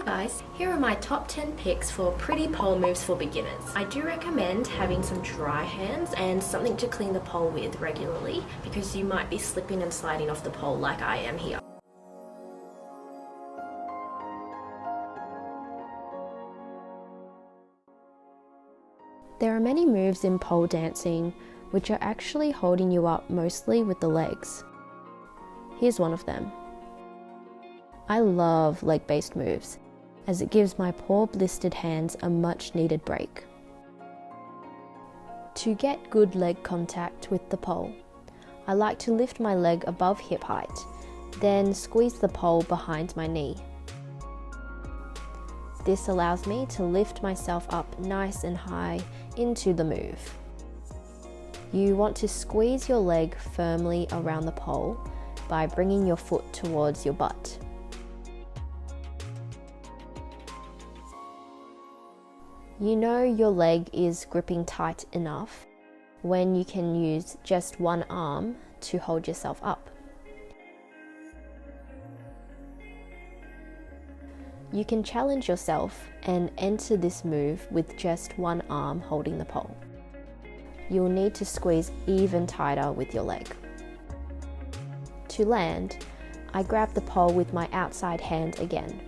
Hi guys, here are my top 10 picks for pretty pole moves for beginners. I do recommend having some dry hands and something to clean the pole with regularly because you might be slipping and sliding off the pole like I am here. There are many moves in pole dancing which are actually holding you up mostly with the legs. Here's one of them. I love leg-based moves, as it gives my poor blistered hands a much needed break. To get good leg contact with the pole, I like to lift my leg above hip height, then squeeze the pole behind my knee. This allows me to lift myself up nice and high into the move. You want to squeeze your leg firmly around the pole by bringing your foot towards your butt. You know your leg is gripping tight enough when you can use just one arm to hold yourself up. You can challenge yourself and enter this move with just one arm holding the pole. You'll need to squeeze even tighter with your leg. To land, I grab the pole with my outside hand again.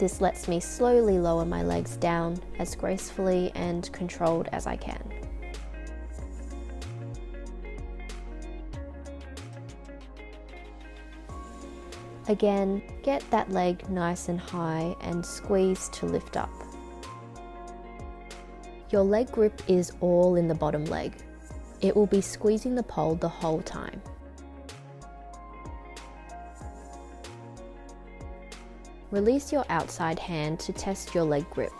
This lets me slowly lower my legs down as gracefully and controlled as I can. Again, get that leg nice and high and squeeze to lift up. Your leg grip is all in the bottom leg. It will be squeezing the pole the whole time. Release your outside hand to test your leg grip.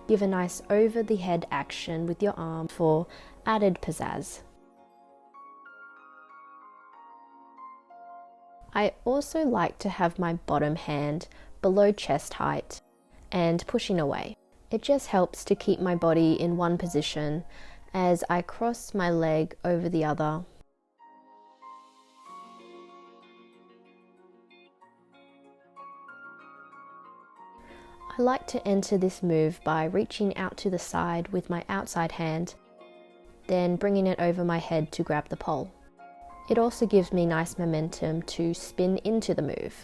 Give a nice over the head action with your arm for added pizzazz. I also like to have my bottom hand below chest height and pushing away. It just helps to keep my body in one position as I cross my leg over the other. I like to enter this move by reaching out to the side with my outside hand, then bringing it over my head to grab the pole. It also gives me nice momentum to spin into the move.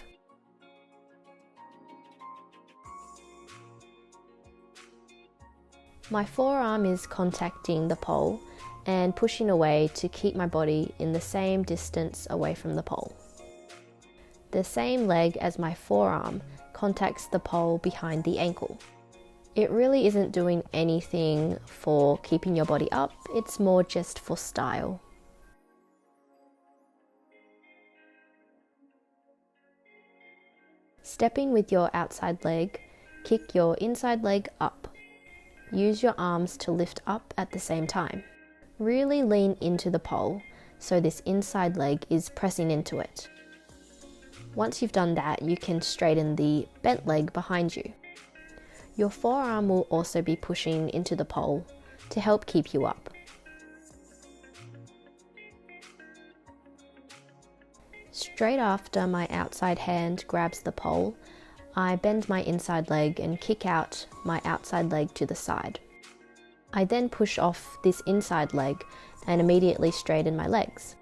My forearm is contacting the pole and pushing away to keep my body in the same distance away from the pole. The same leg as my forearm contacts the pole behind the ankle. It really isn't doing anything for keeping your body up, it's more just for style. Stepping with your outside leg, kick your inside leg up. Use your arms to lift up at the same time. Really lean into the pole so this inside leg is pressing into it. Once you've done that, you can straighten the bent leg behind you. Your forearm will also be pushing into the pole to help keep you up. Straight after my outside hand grabs the pole, I bend my inside leg and kick out my outside leg to the side. I then push off this inside leg and immediately straighten my legs.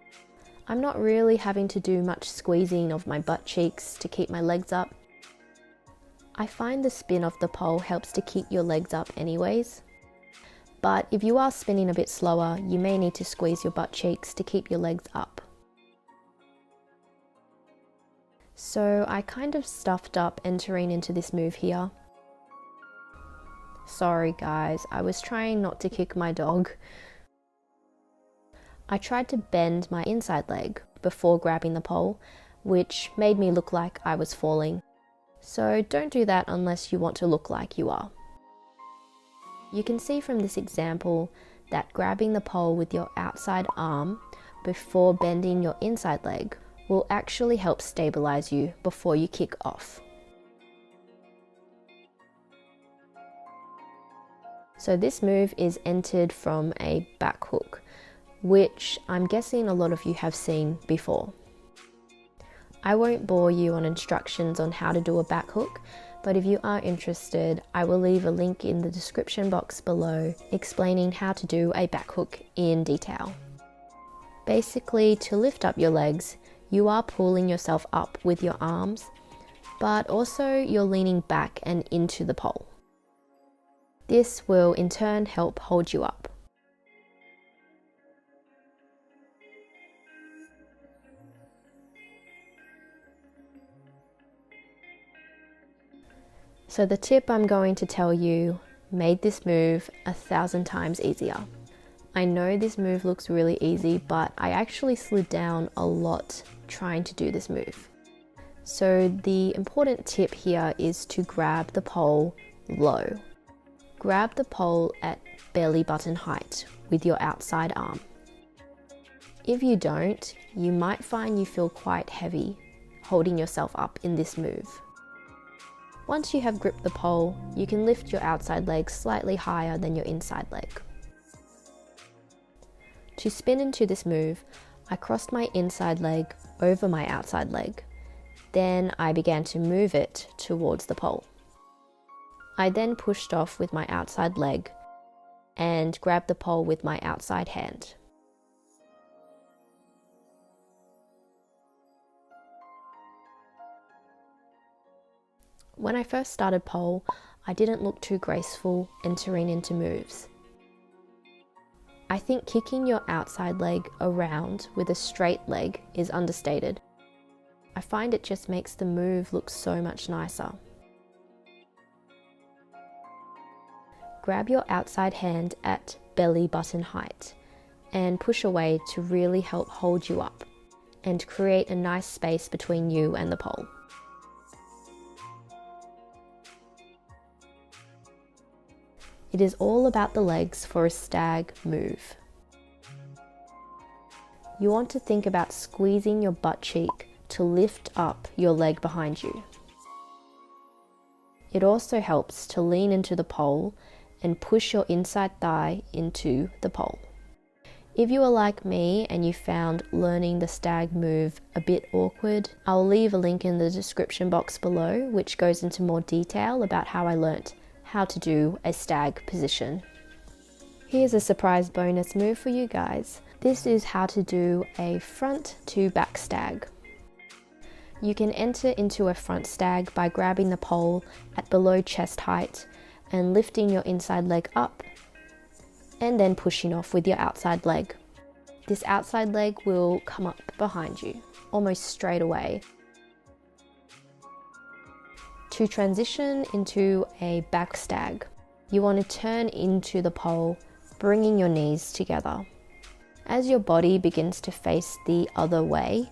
I'm not really having to do much squeezing of my butt cheeks to keep my legs up. I find the spin of the pole helps to keep your legs up anyways. But if you are spinning a bit slower, you may need to squeeze your butt cheeks to keep your legs up. So I kind of stuffed up entering into this move here. Sorry guys, I was trying not to kick my dog. I tried to bend my inside leg before grabbing the pole, which made me look like I was falling. So don't do that unless you want to look like you are. You can see from this example that grabbing the pole with your outside arm before bending your inside leg will actually help stabilize you before you kick off. So this move is entered from a back hook, which I'm guessing a lot of you have seen before. I won't bore you on instructions on how to do a back hook, but if you are interested, I will leave a link in the description box below explaining how to do a back hook in detail. Basically, to lift up your legs, you are pulling yourself up with your arms, but also you're leaning back and into the pole. This will in turn help hold you up. So the tip I'm going to tell you made this move 1,000 times easier. I know this move looks really easy, but I actually slid down a lot trying to do this move. So the important tip here is to grab the pole low. Grab the pole at belly button height with your outside arm. If you don't, you might find you feel quite heavy holding yourself up in this move. Once you have gripped the pole, you can lift your outside leg slightly higher than your inside leg. To spin into this move, I crossed my inside leg over my outside leg. Then I began to move it towards the pole. I then pushed off with my outside leg and grabbed the pole with my outside hand. When I first started pole, I didn't look too graceful entering into moves. I think kicking your outside leg around with a straight leg is understated. I find it just makes the move look so much nicer. Grab your outside hand at belly button height and push away to really help hold you up and create a nice space between you and the pole. It is all about the legs for a stag move. You want to think about squeezing your butt cheek to lift up your leg behind you. It also helps to lean into the pole and push your inside thigh into the pole. If you are like me and you found learning the stag move a bit awkward, I'll leave a link in the description box below which goes into more detail about how I learnt how to do a stag position. Here's a surprise bonus move for you guys. This is how to do a front to back stag. You can enter into a front stag by grabbing the pole at below chest height and lifting your inside leg up and then pushing off with your outside leg. This outside leg will come up behind you almost straight away. To transition into a back stag, you want to turn into the pole, bringing your knees together. As your body begins to face the other way,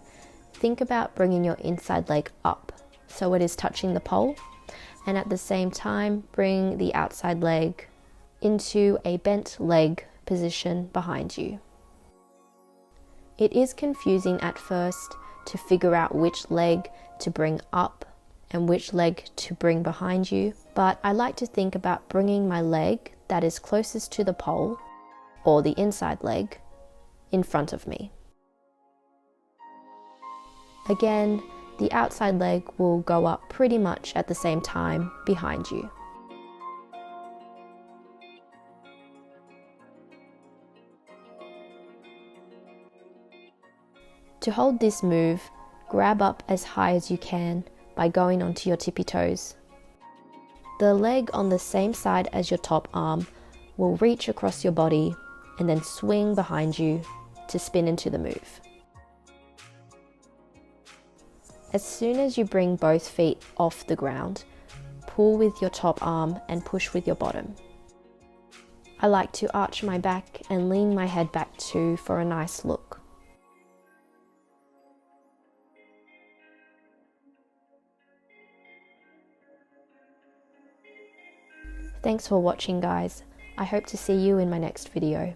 think about bringing your inside leg up so it is touching the pole, and at the same time bring the outside leg into a bent leg position behind you. It is confusing at first to figure out which leg to bring up and which leg to bring behind you, but I like to think about bringing my leg that is closest to the pole, or the inside leg, in front of me. Again, the outside leg will go up pretty much at the same time behind you. To hold this move, grab up as high as you can by going onto your tippy toes. The leg on the same side as your top arm will reach across your body and then swing behind you to spin into the move. As soon as you bring both feet off the ground, pull with your top arm and push with your bottom. I like to arch my back and lean my head back too for a nice look. Thanks for watching, guys. I hope to see you in my next video.